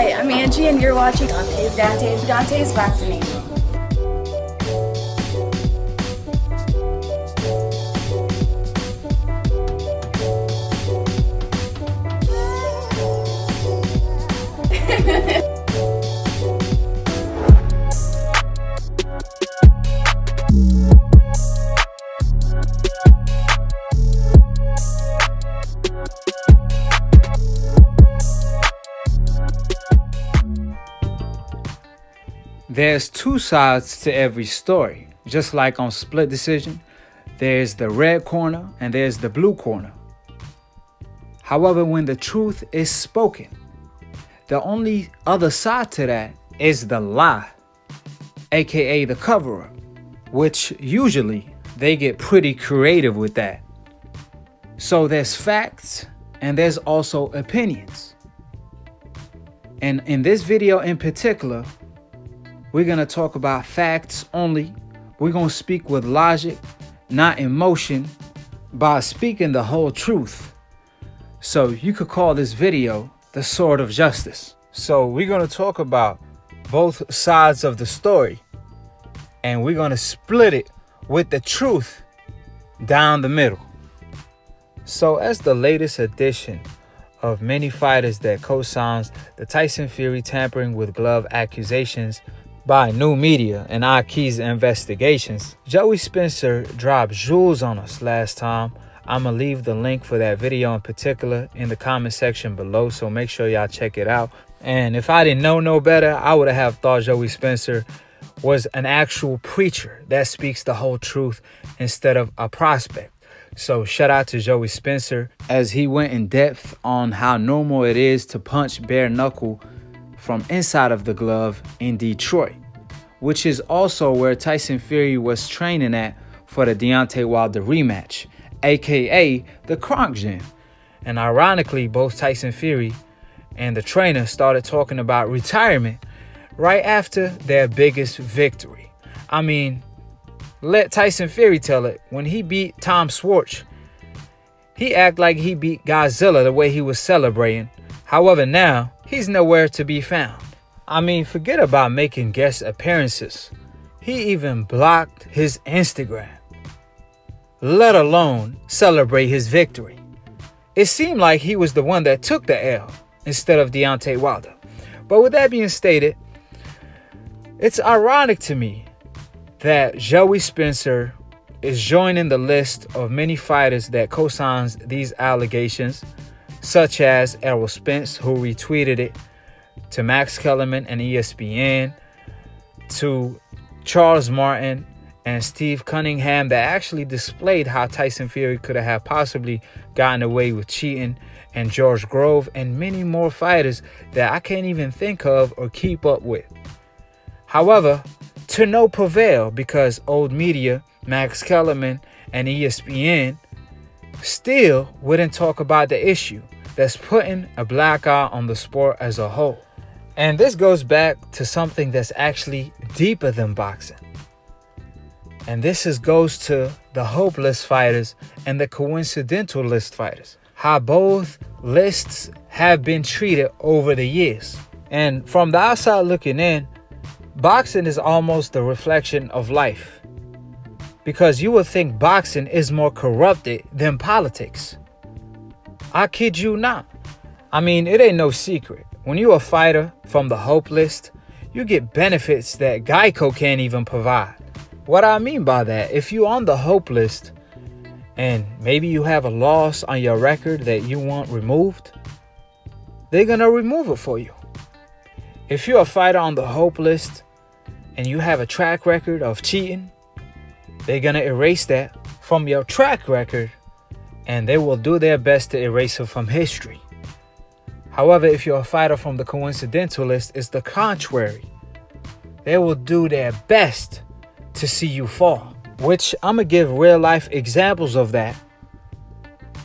Hi, I'm Angie, and you're watching Deontay's Boxing Nation. There's two sides to every story. Just like on Split Decision, there's the red corner and there's the blue corner. However, when the truth is spoken, the only other side to that is the lie, aka the cover-up, which usually they get pretty creative with that. So there's facts and there's also opinions. And in this video in particular, we're going to talk about facts only. We're going to speak with logic, not emotion, by speaking the whole truth. So you could call this video the sword of justice. So we're going to talk about both sides of the story, and we're going to split it with the truth down the middle. So as the latest edition of many fighters that co-signs the Tyson Fury tampering with glove accusations by new media and Aki's investigations, Joey Spencer dropped jewels on us last time. I'm gonna leave the link for that video in particular in the comment section below, so make sure y'all check it out. And if I didn't know no better, I would have thought Joey Spencer was an actual preacher that speaks the whole truth instead of a prospect. So shout out to Joey Spencer as he went in depth on how normal it is to punch bare knuckle from inside of the glove in Detroit, which is also where Tyson Fury was training at for the Deontay Wilder rematch, aka the Kronk Gym. And ironically, both Tyson Fury and the trainer started talking about retirement right after their biggest victory. I mean, let Tyson Fury tell it. When he beat Tom Schwartz, he acted like he beat Godzilla the way he was celebrating. However, now he's nowhere to be found. I mean, forget about making guest appearances. He even blocked his Instagram, let alone celebrate his victory. It seemed like he was the one that took the L instead of Deontay Wilder. But with that being stated, it's ironic to me that Joey Spencer is joining the list of many fighters that co-signs these allegations, such as Errol Spence, who retweeted it, to Max Kellerman and ESPN, to Charles Martin and Steve Cunningham, that actually displayed how Tyson Fury could have possibly gotten away with cheating, and George Grove, and many more fighters that I can't even think of or keep up with. However, to no prevail, because old media, Max Kellerman and ESPN, still wouldn't talk about the issue that's putting a black eye on the sport as a whole. And this goes back to something that's actually deeper than boxing. And this goes to the hopeless fighters and the coincidental list fighters. How both lists have been treated over the years. And from the outside looking in, boxing is almost the reflection of life. Because you would think boxing is more corrupted than politics. I kid you not. I mean, it ain't no secret. When you're a fighter from the Hope list, you get benefits that Geico can't even provide. What I mean by that, if you're on the Hope list and maybe you have a loss on your record that you want removed, they're gonna remove it for you. If you're a fighter on the Hope list and you have a track record of cheating, they're gonna erase that from your track record, and they will do their best to erase it from history. However, if you're a fighter from the coincidental list, it's the contrary. They will do their best to see you fall, which I'm gonna give real life examples of that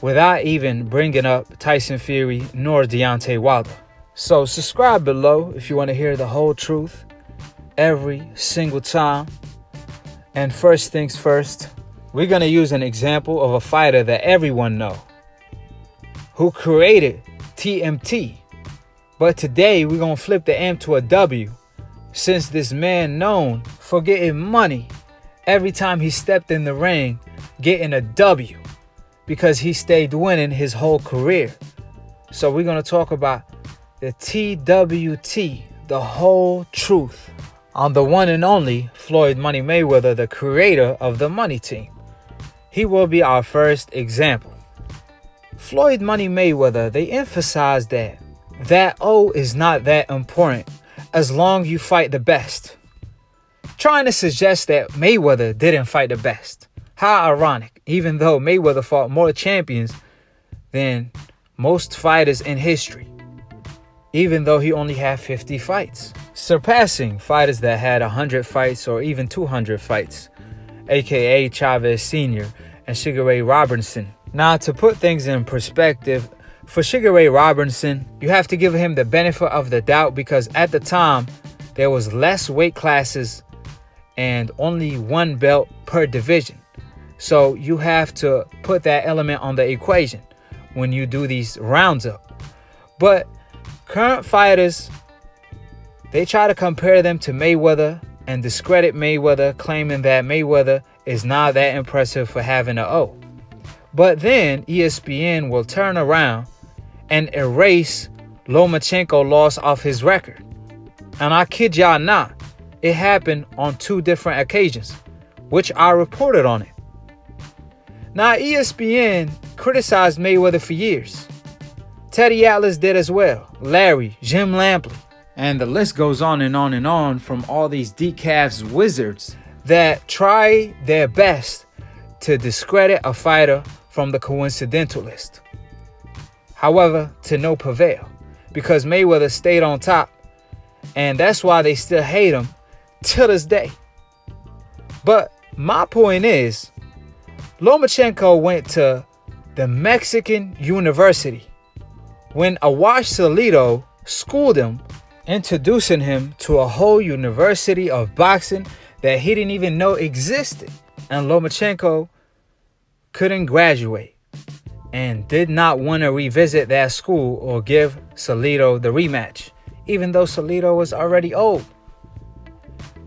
without even bringing up Tyson Fury nor Deontay Wilder. So subscribe below if you want to hear the whole truth every single time. And first things first, we're gonna use an example of a fighter that everyone knows, who created TMT, But today we're going to flip the M to a W, since this man known for getting money every time he stepped in the ring, getting a W, because he stayed winning his whole career. So we're going to talk about the TWT, the whole truth, on the one and only Floyd Money Mayweather, the creator of the Money Team. He will be our first example. Floyd Money Mayweather, they emphasize that O is not that important as long you fight the best. Trying to suggest that Mayweather didn't fight the best. How ironic, even though Mayweather fought more champions than most fighters in history, even though he only had 50 fights, surpassing fighters that had 100 fights or even 200 fights, aka Chavez Sr. and Sugar Ray Robinson. Now, to put things in perspective, for Sugar Ray Robinson, you have to give him the benefit of the doubt because at the time, there was less weight classes and only one belt per division. So you have to put that element on the equation when you do these rounds up. But current fighters, they try to compare them to Mayweather and discredit Mayweather, claiming that Mayweather is not that impressive for having an O. But then ESPN will turn around and erase Lomachenko's loss off his record. And I kid y'all not, it happened on 2 different occasions, which I reported on it. Now, ESPN criticized Mayweather for years. Teddy Atlas did as well, Larry, Jim Lampley, and the list goes on and on and on from all these decaf wizards that try their best to discredit a fighter from the coincidental list. However, to no avail, because Mayweather stayed on top, and that's why they still hate him till this day. But my point is, Lomachenko went to the Mexican university when Awash Salido schooled him, introducing him to a whole university of boxing that he didn't even know existed. And Lomachenko couldn't graduate and did not want to revisit that school or give Salido the rematch, even though Salido was already old.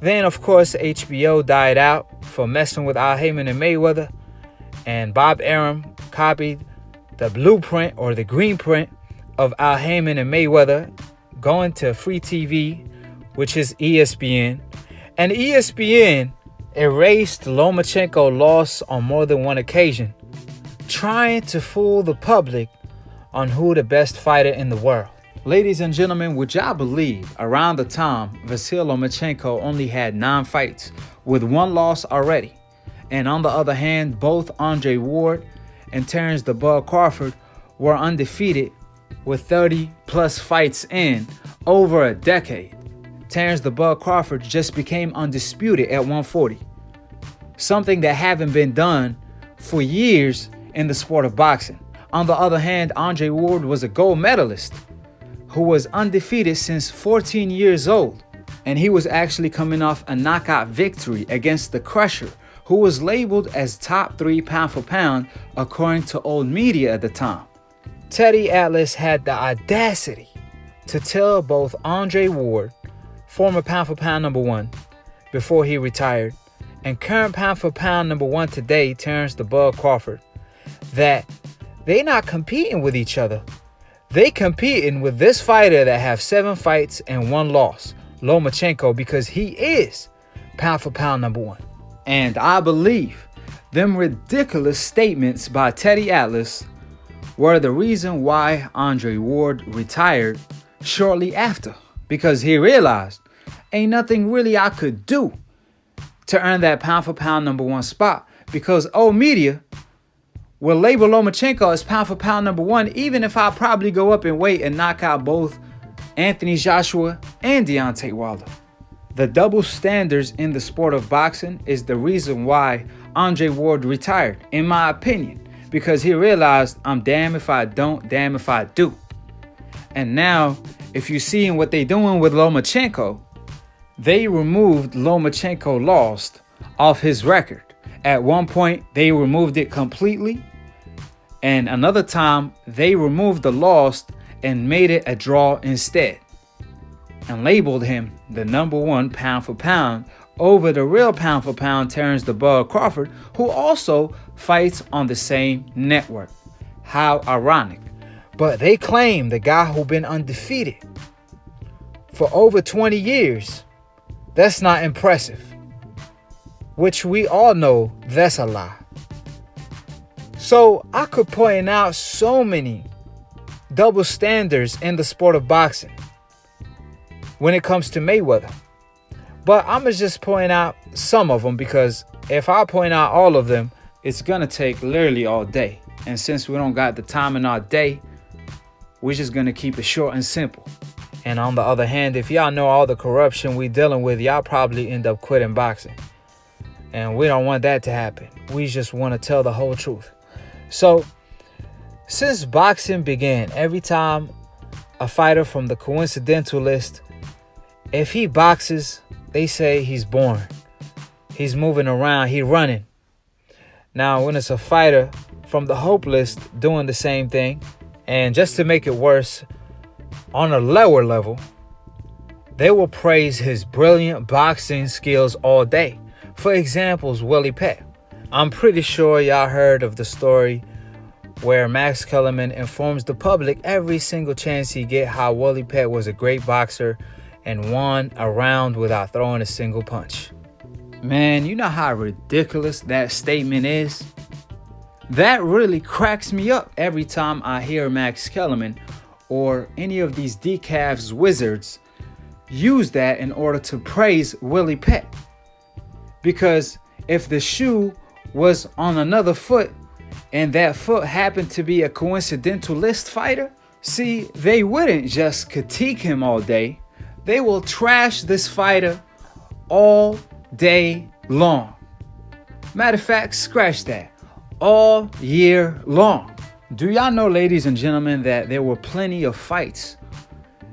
Then, of course, HBO died out for messing with Al Heyman and Mayweather, and Bob Arum copied the blueprint or the green print of Al Heyman and Mayweather going to free TV, which is ESPN. And ESPN erased Lomachenko's loss on more than one occasion, trying to fool the public on who the best fighter in the world. Ladies and gentlemen, would y'all believe around the time Vasyl Lomachenko only had 9 fights with 1 loss already? And on the other hand, both Andre Ward and Terrence "the Bud" Crawford were undefeated with 30 plus fights in over a decade. Terrence "the Bud" Crawford just became undisputed at 140. Something that haven't been done for years in the sport of boxing. On the other hand, Andre Ward was a gold medalist who was undefeated since 14 years old. And he was actually coming off a knockout victory against the Crusher, who was labeled as top 3 pound for pound according to old media at the time. Teddy Atlas had the audacity to tell both Andre Ward, former pound for pound number 1 before he retired, and current pound for pound number 1 today, Terrence "the Bud" Crawford, that they not competing with each other. They competing with this fighter that have 7 fights and 1 loss, Lomachenko, because he is pound for pound number 1. And I believe them ridiculous statements by Teddy Atlas were the reason why Andre Ward retired shortly after, because he realized ain't nothing really I could do to earn that pound for pound number 1 spot, because old media will label Lomachenko as pound for pound number 1, even if I probably go up in weight and knock out both Anthony Joshua and Deontay Wilder. The double standards in the sport of boxing is the reason why Andre Ward retired, in my opinion, because he realized I'm damn if I don't, damn if I do. And now, if you're seeing what they're doing with Lomachenko, they removed Lomachenko lost off his record. At one point, they removed it completely. And another time, they removed the lost and made it a draw instead, and labeled him the #1 pound for pound over the real pound for pound Terrence the Bug Crawford, who also fights on the same network. How ironic. But they claim the guy who been undefeated for over 20 years, that's not impressive. Which we all know that's a lie. So I could point out so many double standards in the sport of boxing when it comes to Mayweather. But I'm going to just point out some of them, because if I point out all of them, it's going to take literally all day. And since we don't got the time in our day, we're just going to keep it short and simple. And on the other hand, if y'all know all the corruption we dealing with, y'all probably end up quitting boxing. And we don't want that to happen. We just want to tell the whole truth. So, since boxing began, every time a fighter from the coincidental list, if he boxes, they say he's born. He's moving around, he's running. Now, when it's a fighter from the hope list doing the same thing, and just to make it worse, on a lower level, they will praise his brilliant boxing skills all day. For examples, Willie Pett. I'm pretty sure y'all heard of the story where Max Kellerman informs the public every single chance he get how Willie Pett was a great boxer and won a round without throwing a single punch. Man, you know how ridiculous that statement is? That really cracks me up every time I hear Max Kellerman or any of these decafs wizards use that in order to praise Willie Pett. Because if the shoe was on another foot and that foot happened to be a coincidental list fighter, see, they wouldn't just critique him all day. They will trash this fighter all day long. Matter of fact, scratch that. All year long. Do y'all know, ladies and gentlemen, that there were plenty of fights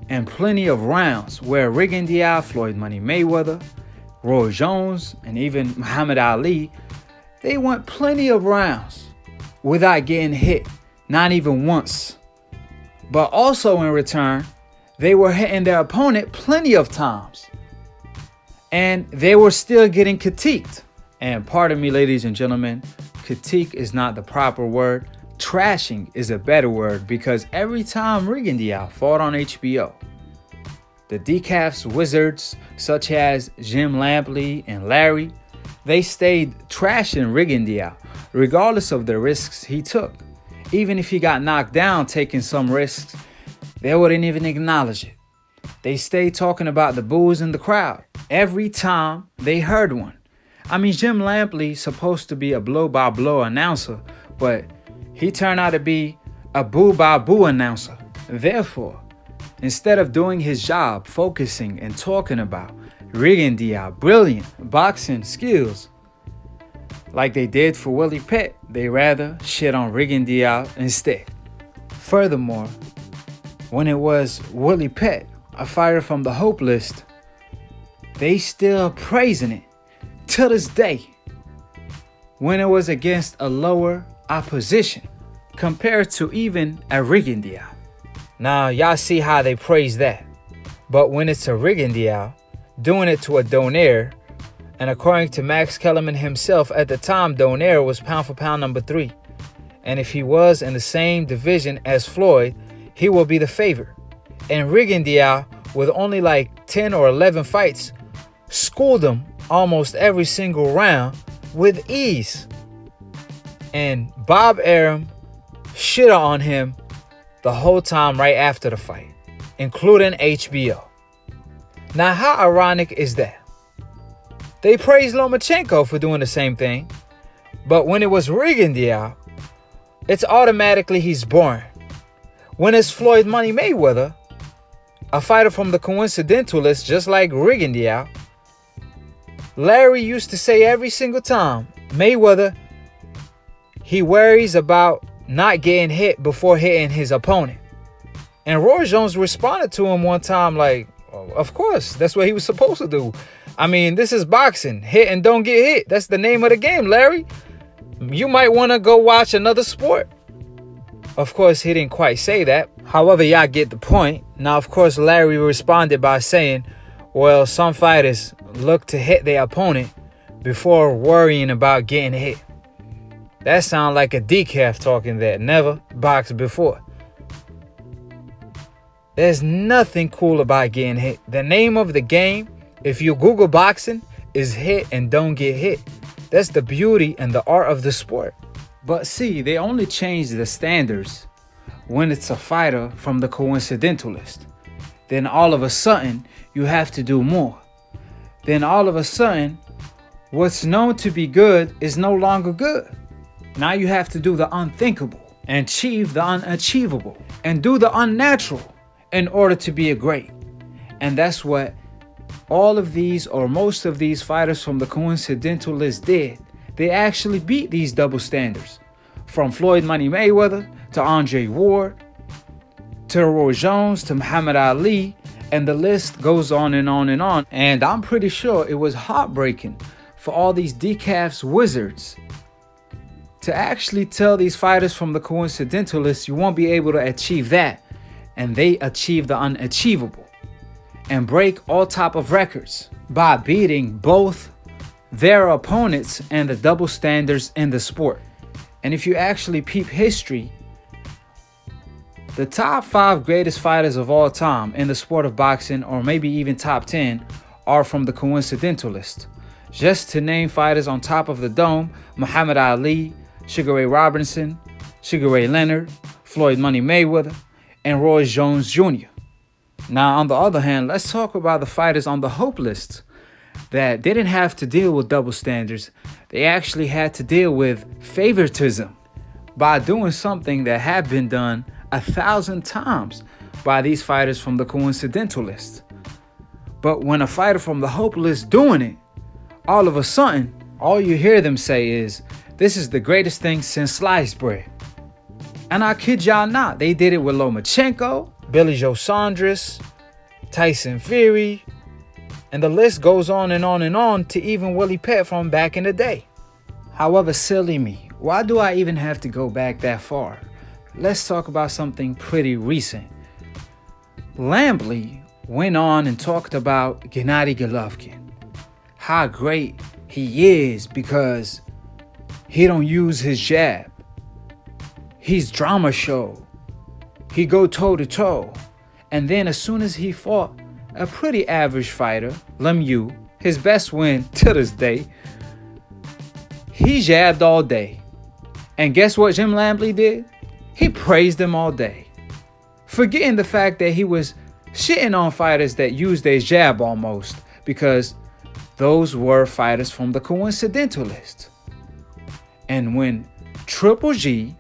and plenty of rounds where Rigondeaux, Floyd Money Mayweather, Roy Jones, and even Muhammad Ali, they went plenty of rounds without getting hit, not even once. But also in return, they were hitting their opponent plenty of times. And they were still getting critiqued. And pardon me, ladies and gentlemen, critique is not the proper word. Trashing is a better word, because every time Rigondeaux fought on HBO, the decafs wizards such as Jim Lampley and Larry, they stayed trashing Rigondeaux regardless of the risks he took. Even if he got knocked down taking some risks, they wouldn't even acknowledge it. They stayed talking about the boos in the crowd every time they heard one. I mean, Jim Lampley supposed to be a blow-by-blow announcer, but he turned out to be a boo-by-boo announcer. Therefore, instead of doing his job, focusing and talking about Rigondeaux brilliant boxing skills like they did for Willie Pett, they rather shit on Rigondeaux instead. Furthermore, when it was Willie Pett, a fighter from the hope list, they still praising it to this day when it was against a lower opposition compared to even a Rigondeaux. Now, y'all see how they praise that. But when it's a Rigondeaux doing it to a Donaire, and according to Max Kellerman himself, at the time, Donaire was pound for pound number 3. And if he was in the same division as Floyd, he will be the favorite. And Rigondeaux, with only like 10 or 11 fights, schooled him almost every single round with ease. And Bob Arum shit on him the whole time right after the fight, including HBO. Now, how ironic is that? They praised Lomachenko for doing the same thing, but when it was Rigondeaux, it's automatically he's boring. When it's Floyd Money Mayweather, a fighter from the coincidental list just like Rigondeaux, Larry used to say every single time, Mayweather, he worries about not getting hit before hitting his opponent. And Roy Jones responded to him one time like, of course, that's what he was supposed to do. I mean, this is boxing. Hit and don't get hit. That's the name of the game, Larry. You might want to go watch another sport. Of course, he didn't quite say that. However, y'all get the point. Now, of course, Larry responded by saying, well, some fighters look to hit their opponent before worrying about getting hit. That sounds like a decaf talking that never boxed before. There's nothing cool about getting hit. The name of the game, if you Google boxing, is hit and don't get hit. That's the beauty and the art of the sport. But see, they only change the standards when it's a fighter from the coincidentalist. Then all of a sudden, you have to do more. Then all of a sudden, what's known to be good is no longer good. Now you have to do the unthinkable and achieve the unachievable and do the unnatural in order to be a great. And that's what all of these or most of these fighters from the coincidentalist did. They actually beat these double standards. From Floyd Money Mayweather to Andre Ward to Roy Jones to Muhammad Ali, and the list goes on and on and on. And I'm pretty sure it was heartbreaking for all these decafs wizards to actually tell these fighters from the coincidentalists, you won't be able to achieve that. And they achieve the unachievable and break all type of records by beating both their opponents and the double standards in the sport. And if you actually peep history, the top 5 greatest fighters of all time in the sport of boxing, or maybe even top 10, are from the coincidentalist. Just to name fighters on top of the dome: Muhammad Ali, Sugar Ray Robinson, Sugar Ray Leonard, Floyd Money Mayweather, and Roy Jones Jr. Now, on the other hand, let's talk about the fighters on the hope list that didn't have to deal with double standards. They actually had to deal with favoritism by doing something that had been done 1,000 times by these fighters from the coincidentalist. But when a fighter from the hope list doing it, all of a sudden, all you hear them say is, this is the greatest thing since sliced bread. And I kid y'all not, they did it with Lomachenko, Billy Joe Saunders, Tyson Fury, and the list goes on and on and on to even Willie Pett from back in the day. However, silly me, why do I even have to go back that far? Let's talk about something pretty recent. Lambley went on and talked about Gennady Golovkin, how great he is because he don't use his jab. He's drama show. He go toe to toe. And then as soon as he fought a pretty average fighter, Lemieux, his best win to this day, he jabbed all day. And guess what Jim Lambley did? He praised him all day, forgetting the fact that he was shitting on fighters that used their jab almost, because those were fighters from the coincidentalist. And when Triple G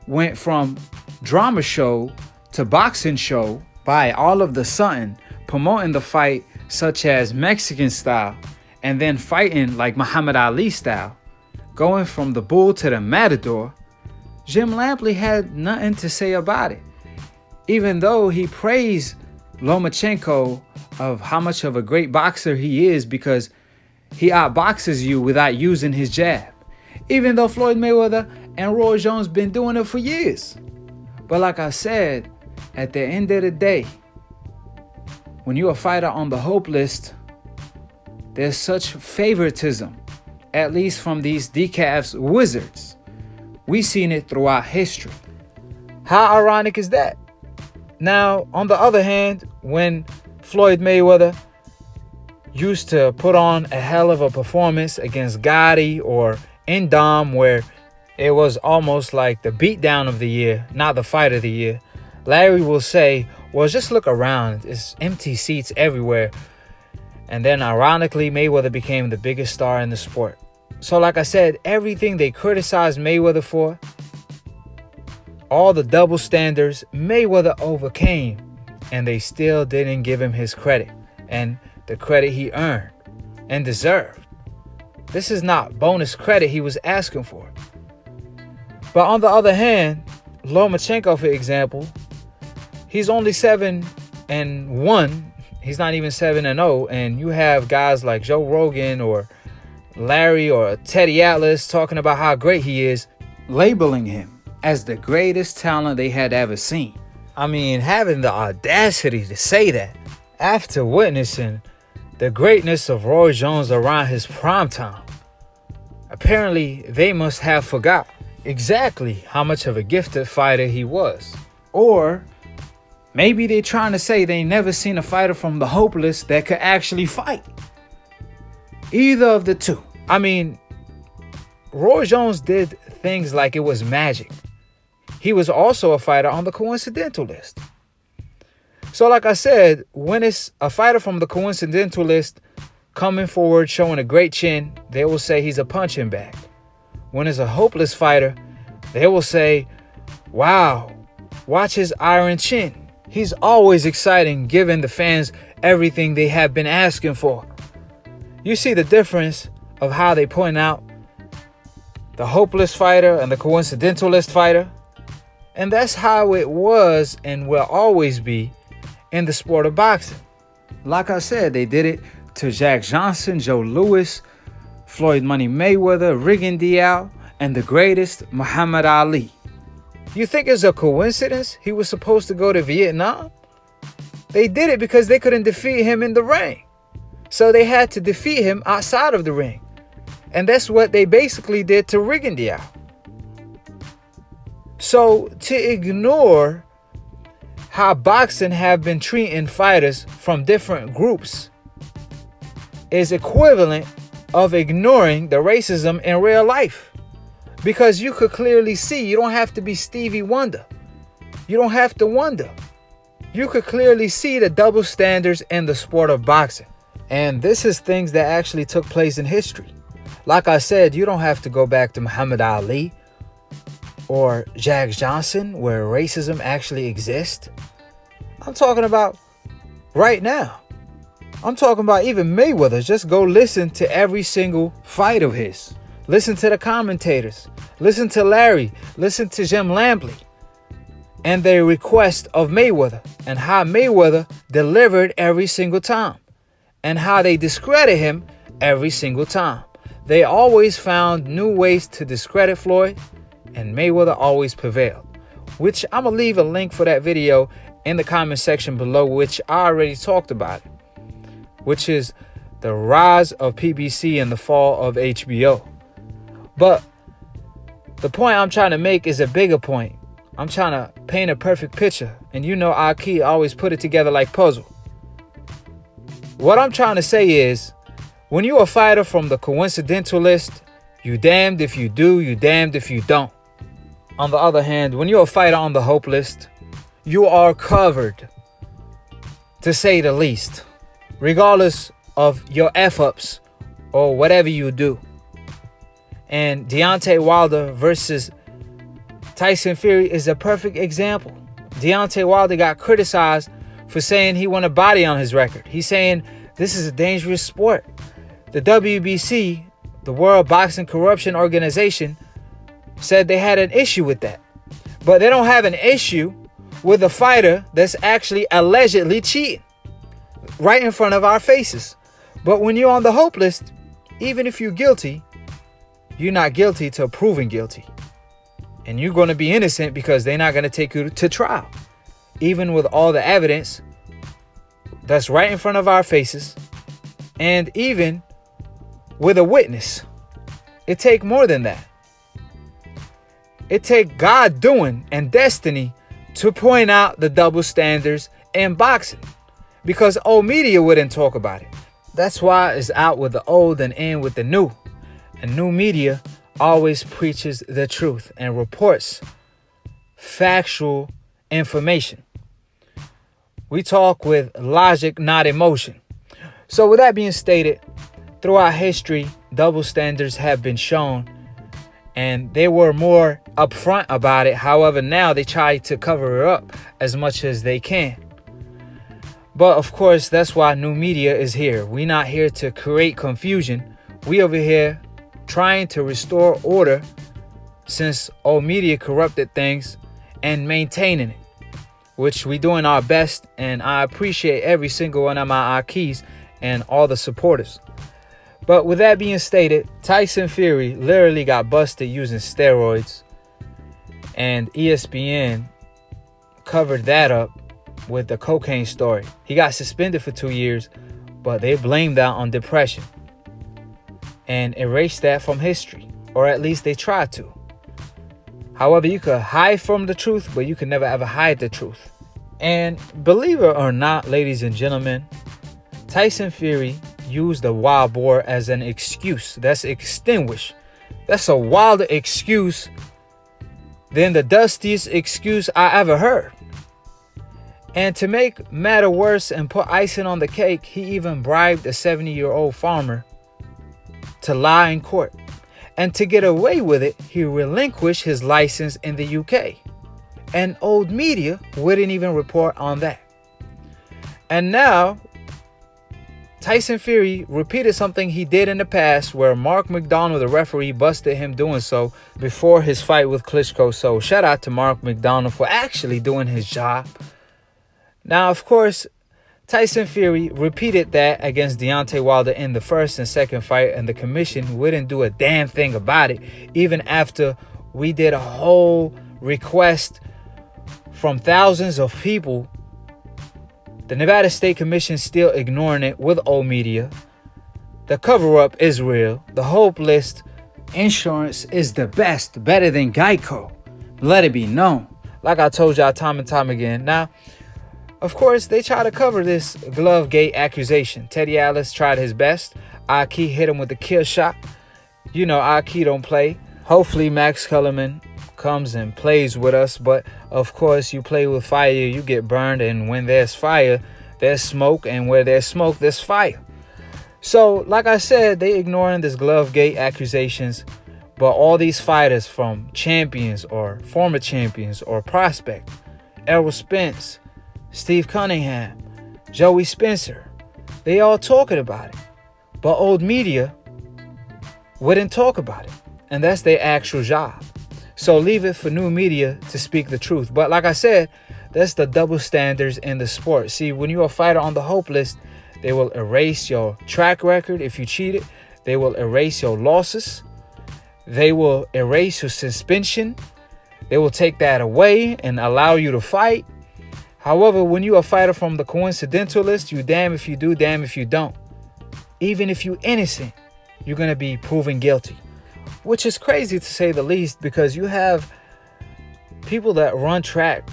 went from drama show to boxing show by all of the sudden promoting the fight such as Mexican style and then fighting like Muhammad Ali style, going from the bull to the matador, Jim Lampley had nothing to say about it. Even though he praised Lomachenko of how much of a great boxer he is because he outboxes you without using his jab. Even though Floyd Mayweather and Roy Jones been doing it for years. But like I said, at the end of the day, when you're a fighter on the hope list, there's such favoritism, at least from these decafs wizards. We've seen it throughout history. How ironic is that? Now, on the other hand, when Floyd Mayweather used to put on a hell of a performance against Gotti or Indom, where it was almost like the beatdown of the year, not the fight of the year, Larry will say, well, just look around. It's empty seats everywhere. And then ironically, Mayweather became the biggest star in the sport. So like I said, everything they criticized Mayweather for, all the double standards, Mayweather overcame. And they still didn't give him his credit and the credit he earned and deserved. This is not bonus credit he was asking for. But on the other hand, Lomachenko, for example, he's only 7-1. He's not even 7-0. And you have guys like Joe Rogan or Larry or Teddy Atlas talking about how great he is, labeling him as the greatest talent they had ever seen. I mean, having the audacity to say that after witnessing the greatness of Roy Jones around his prime time. Apparently, they must have forgot exactly how much of a gifted fighter he was. Or maybe they're trying to say they never seen a fighter from the hopeless that could actually fight. Either of the two. I mean, Roy Jones did things like it was magic. He was also a fighter on the coincidental list. So like I said, when it's a fighter from the coincidental list coming forward showing a great chin, they will say he's a punching bag. When it's a hopeless fighter, they will say, wow, watch his iron chin. He's always exciting, giving the fans everything they have been asking for. You see the difference of how they point out the hopeless fighter and the coincidentalist fighter? And that's how it was and will always be in the sport of boxing. Like I said, they did it to Jack Johnson, Joe Louis, Floyd Money Mayweather, Rigan Diao, and the greatest, Muhammad Ali. You think it's a coincidence he was supposed to go to Vietnam? They did it because they couldn't defeat him in the ring. So they had to defeat him outside of the ring. And that's what they basically did to Rigan Diao. So to ignore how boxing have been treating fighters from different groups is equivalent of ignoring the racism in real life. Because you could clearly see, you don't have to be Stevie Wonder. You don't have to wonder. You could clearly see the double standards in the sport of boxing. And this is things that actually took place in history. Like I said, you don't have to go back to Muhammad Ali or Jack Johnson where racism actually exists. I'm talking about right now. I'm talking about even Mayweather. Just go listen to every single fight of his. Listen to the commentators. Listen to Larry. Listen to Jim Lampley. And their request of Mayweather. And how Mayweather delivered every single time. And how they discredit him every single time. They always found new ways to discredit Floyd. And Mayweather always prevailed. Which I'm going to leave a link for that video in the comment section below. Which I already talked about it. Which is the rise of PBC and the fall of HBO. But the point I'm trying to make is a bigger point. I'm trying to paint a perfect picture. And you know Aki always put it together like puzzle. What I'm trying to say is, when you're a fighter from the coincidental list, you damned if you do, you damned if you don't. On the other hand, when you're a fighter on the hope list, you are covered, to say the least. Regardless of your F-ups or whatever you do. And Deontay Wilder versus Tyson Fury is a perfect example. Deontay Wilder got criticized for saying he won a body on his record. He's saying this is a dangerous sport. The WBC, the World Boxing Corruption Organization, said they had an issue with that. But they don't have an issue with a fighter that's actually allegedly cheating. Right in front of our faces. But when you're on the hope list, even if you're guilty, you're not guilty till proven guilty. And you're going to be innocent because they're not going to take you to trial. Even with all the evidence that's right in front of our faces. And even with a witness. It take more than that. It take God doing and destiny to point out the double standards in boxing. Because old media wouldn't talk about it. That's why it's out with the old and in with the new. And new media always preaches the truth and reports factual information. We talk with logic, not emotion. So with that being stated, throughout history, double standards have been shown. And they were more upfront about it. However, now they try to cover it up as much as they can. But of course, that's why new media is here. We're not here to create confusion. We over here trying to restore order since old media corrupted things and maintaining it, which we doing our best. And I appreciate every single one of my Akis and all the supporters. But with that being stated, Tyson Fury literally got busted using steroids. And ESPN covered that up with the cocaine story. He got suspended for 2 years, but they blamed that on depression and erased that from history, or at least they tried to. However, you could hide from the truth, but you can never ever hide the truth. And believe it or not, ladies and gentlemen, Tyson Fury used the wild boar as an excuse. That's extinguished. That's a wilder excuse than the dustiest excuse I ever heard. And to make matter worse and put icing on the cake, he even bribed a 70-year-old farmer to lie in court. And to get away with it, he relinquished his license in the UK. And old media wouldn't even report on that. And now, Tyson Fury repeated something he did in the past where Mark McDonald, the referee, busted him doing so before his fight with Klitschko. So shout out to Mark McDonald for actually doing his job. Now, of course, Tyson Fury repeated that against Deontay Wilder in the first and second fight, and the commission wouldn't do a damn thing about it, even after we did a whole request from thousands of people. The Nevada State Commission still ignoring it with old media. The cover-up is real. The hope list insurance is the best, better than Geico. Let it be known. Like I told y'all time and time again. Now, of course, they try to cover this glove gate accusation. Teddy Atlas tried his best. Aki hit him with a kill shot. You know, Aki don't play. Hopefully, Max Kellerman comes and plays with us, but of course you play with fire, you get burned, and when there's fire there's smoke, and where there's smoke there's fire. So like I said, they ignoring this glove gate accusations, but all these fighters, from champions or former champions or prospect, Errol Spence, Steve Cunningham, Joey Spencer, they all talking about it, but old media wouldn't talk about it, and that's their actual job. So leave it for new media to speak the truth. But like I said, that's the double standards in the sport. See, when you're a fighter on the hope list, they will erase your track record if you cheated. They will erase your losses. They will erase your suspension. They will take that away and allow you to fight. However, when you're a fighter from the coincidental list, you damn if you do, damn if you don't. Even if you're innocent, you're going to be proven guilty. Which is crazy to say the least, because you have people that run track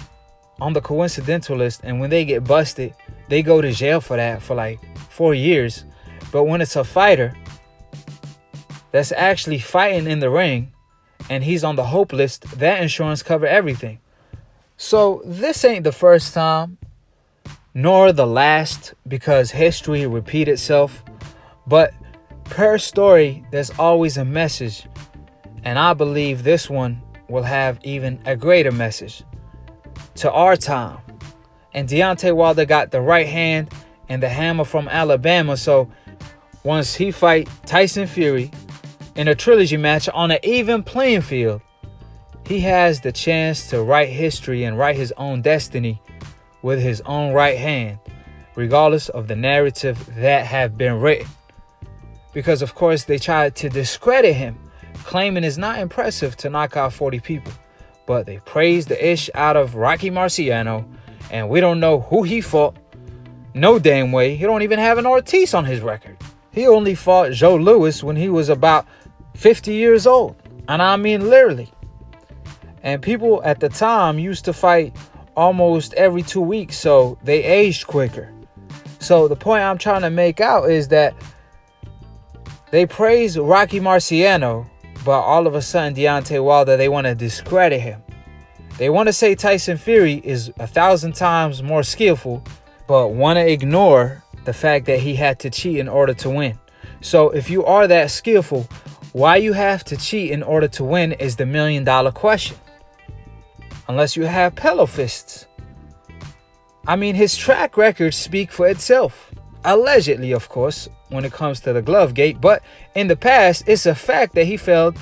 on the coincidental list, and when they get busted, they go to jail for that for like 4 years. But when it's a fighter that's actually fighting in the ring and he's on the hope list, that insurance covers everything. So this ain't the first time nor the last, because history repeats itself. But per story, there's always a message. And I believe this one will have even a greater message to our time. And Deontay Wilder got the right hand and the hammer from Alabama. So once he fight Tyson Fury in a trilogy match on an even playing field, he has the chance to write history and write his own destiny with his own right hand, regardless of the narrative that have been written. Because of course they tried to discredit him, claiming it's not impressive to knock out 40 people. But they praised the ish out of Rocky Marciano, and we don't know who he fought. No damn way. He don't even have an Ortiz on his record. He only fought Joe Louis when he was about 50 years old. And I mean literally. And people at the time used to fight almost every 2 weeks, so they aged quicker. So the point I'm trying to make out is that they praise Rocky Marciano, but all of a sudden Deontay Wilder, they want to discredit him. They want to say Tyson Fury is 1,000 times more skillful, but want to ignore the fact that he had to cheat in order to win. So if you are that skillful, why you have to cheat in order to win is the $1 million question. Unless you have pillow fists. I mean, his track record speaks for itself. Allegedly, of course, when it comes to the glove gate. But in the past, it's a fact that he failed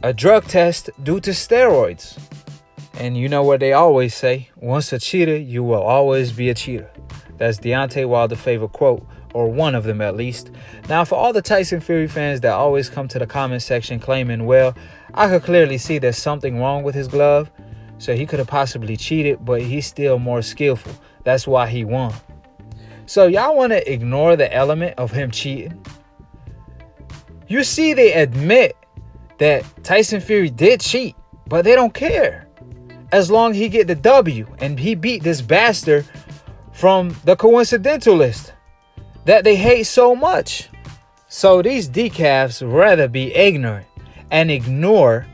a drug test due to steroids. And you know what they always say, once a cheater, you will always be a cheater. That's Deontay Wilder's favorite quote, or one of them at least. Now, for all the Tyson Fury fans that always come to the comment section claiming, well, I could clearly see there's something wrong with his glove, so he could have possibly cheated, but he's still more skillful. That's why he won. So y'all want to ignore the element of him cheating? You see, they admit that Tyson Fury did cheat, but they don't care. As long as he get the W and he beat this bastard from the coincidental list that they hate so much. So these decafs rather be ignorant and ignore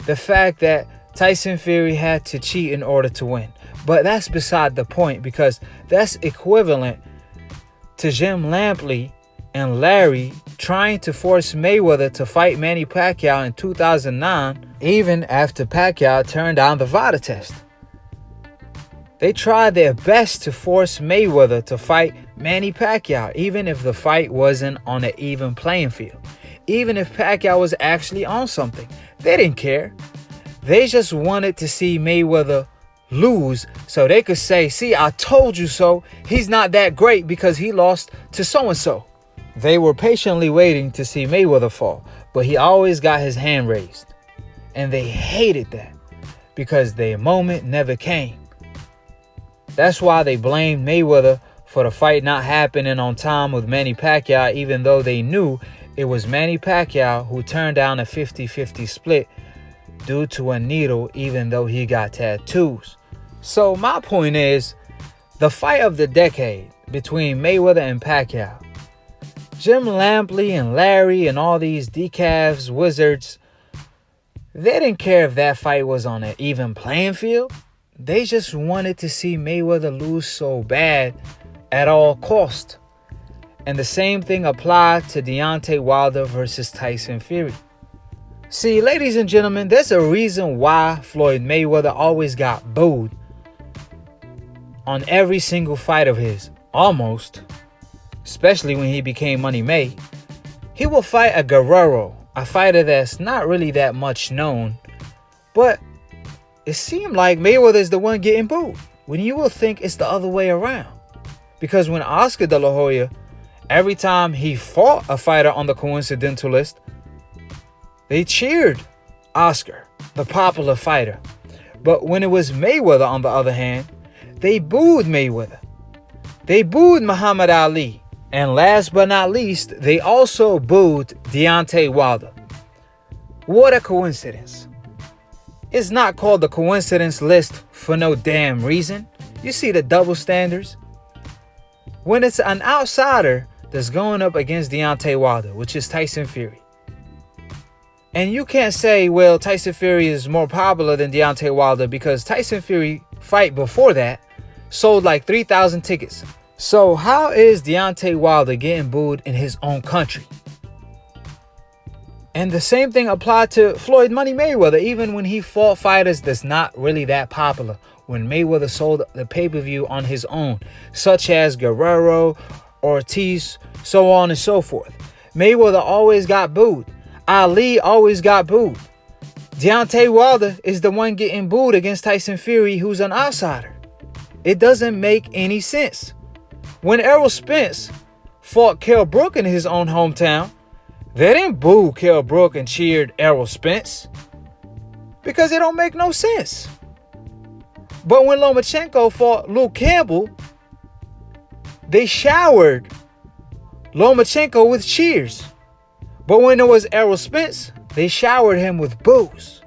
the fact that Tyson Fury had to cheat in order to win. But that's beside the point, because that's equivalent to Jim Lampley and Larry trying to force Mayweather to fight Manny Pacquiao in 2009, even after Pacquiao turned down the VADA test. They tried their best to force Mayweather to fight Manny Pacquiao, even if the fight wasn't on an even playing field. Even if Pacquiao was actually on something. They didn't care. They just wanted to see Mayweather lose so they could say, see, I told you so. He's not that great because he lost to so-and-so. They were patiently waiting to see Mayweather fall, but he always got his hand raised. And they hated that because their moment never came. That's why they blamed Mayweather for the fight not happening on time with Manny Pacquiao, even though they knew it was Manny Pacquiao who turned down a 50-50 split due to a needle, even though he got tattoos. So my point is, the fight of the decade between Mayweather and Pacquiao, Jim Lampley and Larry and all these decafs, wizards, they didn't care if that fight was on an even playing field. They just wanted to see Mayweather lose so bad at all cost. And the same thing applied to Deontay Wilder versus Tyson Fury. See, ladies and gentlemen, there's a reason why Floyd Mayweather always got booed on every single fight of his, almost, especially when he became Money May. He will fight a Guerrero, a fighter that's not really that much known, but it seemed like Mayweather is the one getting booed, when you will think it's the other way around. Because when Oscar De La Hoya, every time he fought a fighter on the coincidental list, they cheered Oscar, the popular fighter. But when it was Mayweather, on the other hand, they booed Mayweather. They booed Muhammad Ali. And last but not least, they also booed Deontay Wilder. What a coincidence. It's not called the coincidence list for no damn reason. You see the double standards? When it's an outsider that's going up against Deontay Wilder, which is Tyson Fury, and you can't say, well, Tyson Fury is more popular than Deontay Wilder, because Tyson Fury fight before that sold like 3,000 tickets. So how is Deontay Wilder getting booed in his own country? And the same thing applied to Floyd Money Mayweather, even when he fought fighters that's not really that popular. When Mayweather sold the pay-per-view on his own, such as Guerrero, Ortiz, so on and so forth, Mayweather always got booed. Ali always got booed. Deontay Wilder is the one getting booed against Tyson Fury, who's an outsider. It doesn't make any sense. When Errol Spence fought Kell Brook in his own hometown, they didn't boo Kell Brook and cheered Errol Spence, because it don't make no sense. But when Lomachenko fought Luke Campbell, they showered Lomachenko with cheers. But when it was Errol Spence, they showered him with boos.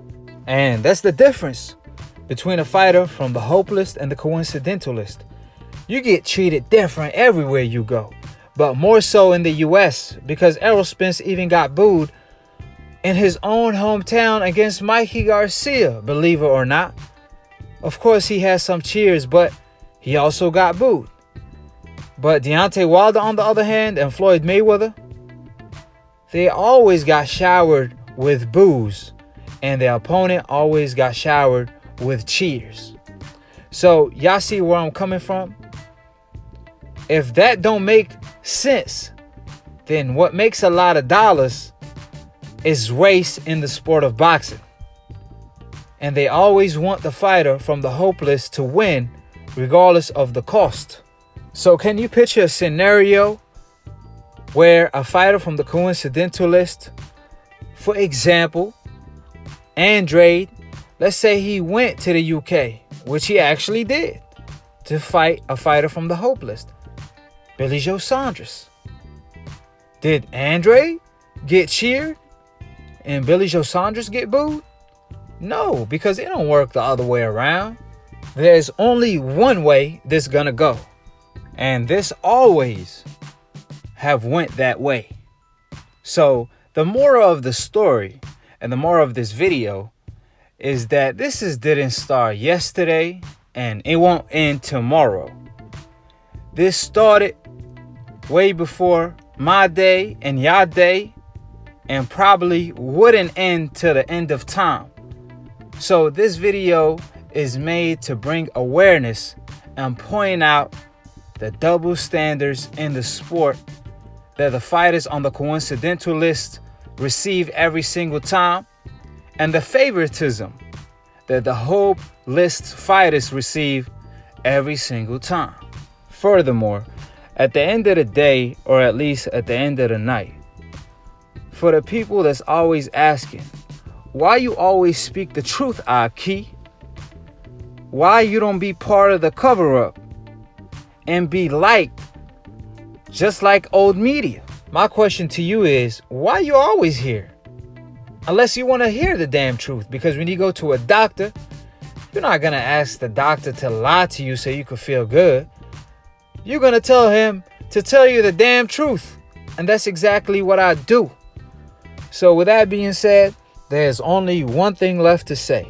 And that's the difference between a fighter from the hope list and the coincidental list. You get treated different everywhere you go, but more so in the US, because Errol Spence even got booed in his own hometown against Mikey Garcia, believe it or not. Of course, he has some cheers, but he also got booed. But Deontay Wilder, on the other hand, and Floyd Mayweather, they always got showered with boos, and their opponent always got showered with cheers. So y'all see where I'm coming from? If that don't make sense, then what makes a lot of dollars is race in the sport of boxing. And they always want the fighter from the hope list to win regardless of the cost. So can you picture a scenario where a fighter from the coincidental list, for example, Andrade, let's say he went to the UK, which he actually did, to fight a fighter from the Hope list, Billy Joe Saunders. Did Andrade get cheered and Billy Joe Saunders get booed? No, because it don't work the other way around. There's only one way this gonna go. And this always have went that way. So the moral of the story and the moral of this video is that didn't start yesterday and it won't end tomorrow. This started way before my day and your day, and probably wouldn't end till the end of time. So this video is made to bring awareness and point out the double standards in the sport that the fighters on the coincidental list receive every single time, and the favoritism that the Hope list fighters receive every single time. Furthermore, at the end of the day, or at least at the end of the night, for the people that's always asking, why you always speak the truth, Aki? Why you don't be part of the cover-up and be liked just like old media? My question to you is, why you always here? Unless you want to hear the damn truth. Because when you go to a doctor, you're not going to ask the doctor to lie to you so you can feel good. You're going to tell him to tell you the damn truth. And that's exactly what I do. So with that being said, there's only one thing left to say.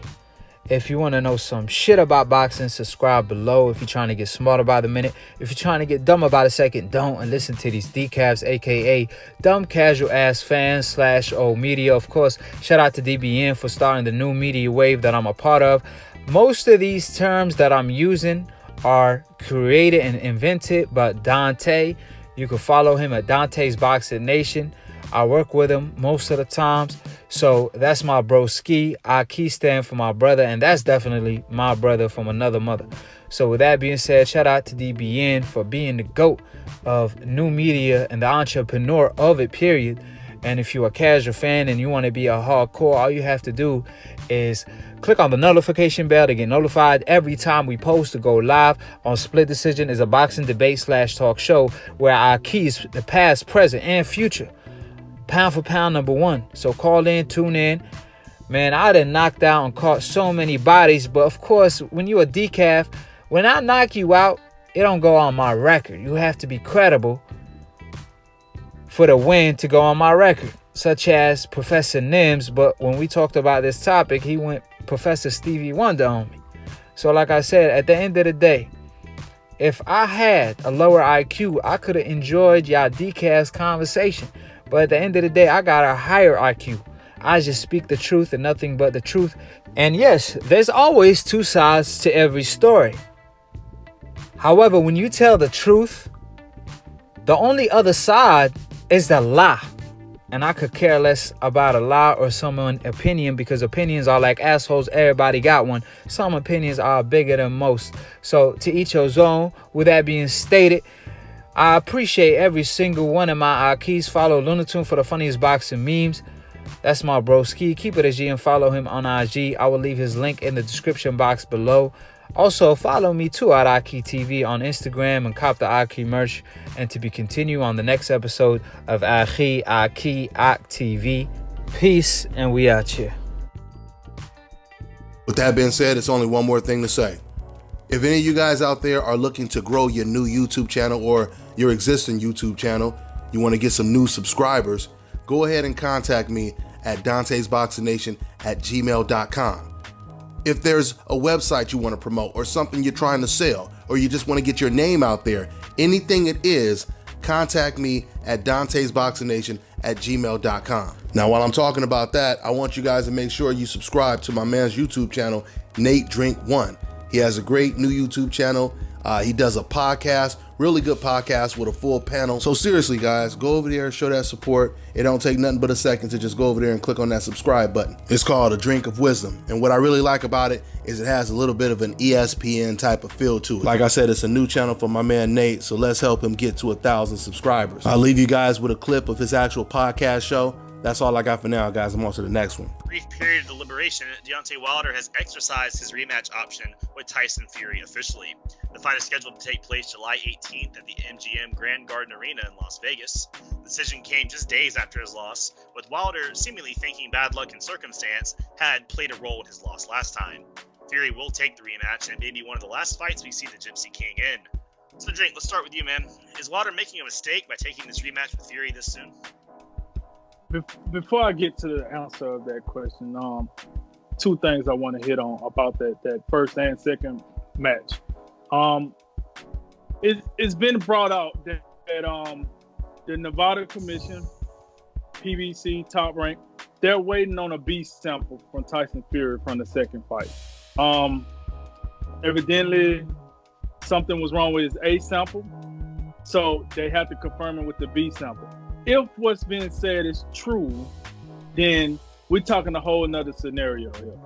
If you want to know some shit about boxing, subscribe below. If you're trying to get smarter by the minute, if you're trying to get dumber by the second, don't, and listen to these decafs, aka dumb casual ass fans / old media. Of course, shout out to DBN for starting the new media wave that I'm a part of. Most of these terms that I'm using are created and invented by Deontay. You can follow him at Deontay's Boxing Nation. I work with him most of the times. So that's my broski. Aki stand for my brother, and that's definitely my brother from another mother. So with that being said, shout out to DBN for being the GOAT of new media and the entrepreneur of it, period. And if you're a casual fan and you want to be a hardcore, all you have to do is click on the notification bell to get notified every time we post to go live on Split Decision. Is a boxing debate / talk show where our keys, the past, present, and future, pound for pound #1. So call in, tune in. Man, I done knocked out and caught so many bodies. But of course, when you a decaf, when I knock you out, it don't go on my record. You have to be credible for the win to go on my record, such as Professor Nims. But when we talked about this topic, he went Professor Stevie Wonder on me. So like I said, at the end of the day, if I had a lower IQ, I could have enjoyed y'all decaf's conversation. But at the end of the day, I got a higher IQ. I just speak the truth and nothing but the truth. And yes, there's always two sides to every story. However, when you tell the truth, the only other side is the lie. And I could care less about a lie or someone's opinion, because opinions are like assholes. Everybody got one. Some opinions are bigger than most. So to each your own. With that being stated, I appreciate every single one of my keys. Follow Lunatune for the funniest boxing memes. That's my broski. Keep it a G and follow him on IG. I will leave his link in the description box below. Also, follow me too at Aki TV on Instagram and cop the Aki merch. And to be continued on the next episode of Aki TV. Peace, and we out here. With that being said, it's only one more thing to say. If any of you guys out there are looking to grow your new YouTube channel or your existing YouTube channel, you want to get some new subscribers, go ahead and contact me at Dante'sBoxingNation@gmail.com. If there's a website you want to promote or something you're trying to sell, or you just want to get your name out there, anything it is, contact me at Dante'sBoxingNation@gmail.com. Now, while I'm talking about that, I want you guys to make sure you subscribe to my man's YouTube channel, Nate Drink One. He has a great new YouTube channel. He does a podcast Really good podcast with a full panel. So seriously, guys, go over there, show that support. It don't take nothing but a second to just go over there and click on that subscribe button. It's called A Drink of Wisdom. And what I really like about it is it has a little bit of an ESPN type of feel to it. Like I said, it's a new channel for my man Nate, so let's help him get to 1,000 subscribers. I'll leave you guys with a clip of his actual podcast show. That's all I got for now, guys. I'm on to the next one. Brief period of deliberation, Deontay Wilder has exercised his rematch option with Tyson Fury officially. The fight is scheduled to take place July 18th at the MGM Grand Garden Arena in Las Vegas. The decision came just days after his loss, with Wilder seemingly thinking bad luck and circumstance had played a role in his loss last time. Fury will take the rematch and may be one of the last fights we see the Gypsy King in. So Drake, let's start with you, man. Is Wilder making a mistake by taking this rematch with Fury this soon? Before I get to the answer of that question, two things I want to hit on about that first and second match. It's been brought out that the Nevada Commission, PBC, Top Rank, they're waiting on a B sample from Tyson Fury from the second fight. Evidently, something was wrong with his A sample, so they have to confirm it with the B sample. If what's being said is true, then we're talking a whole nother scenario here.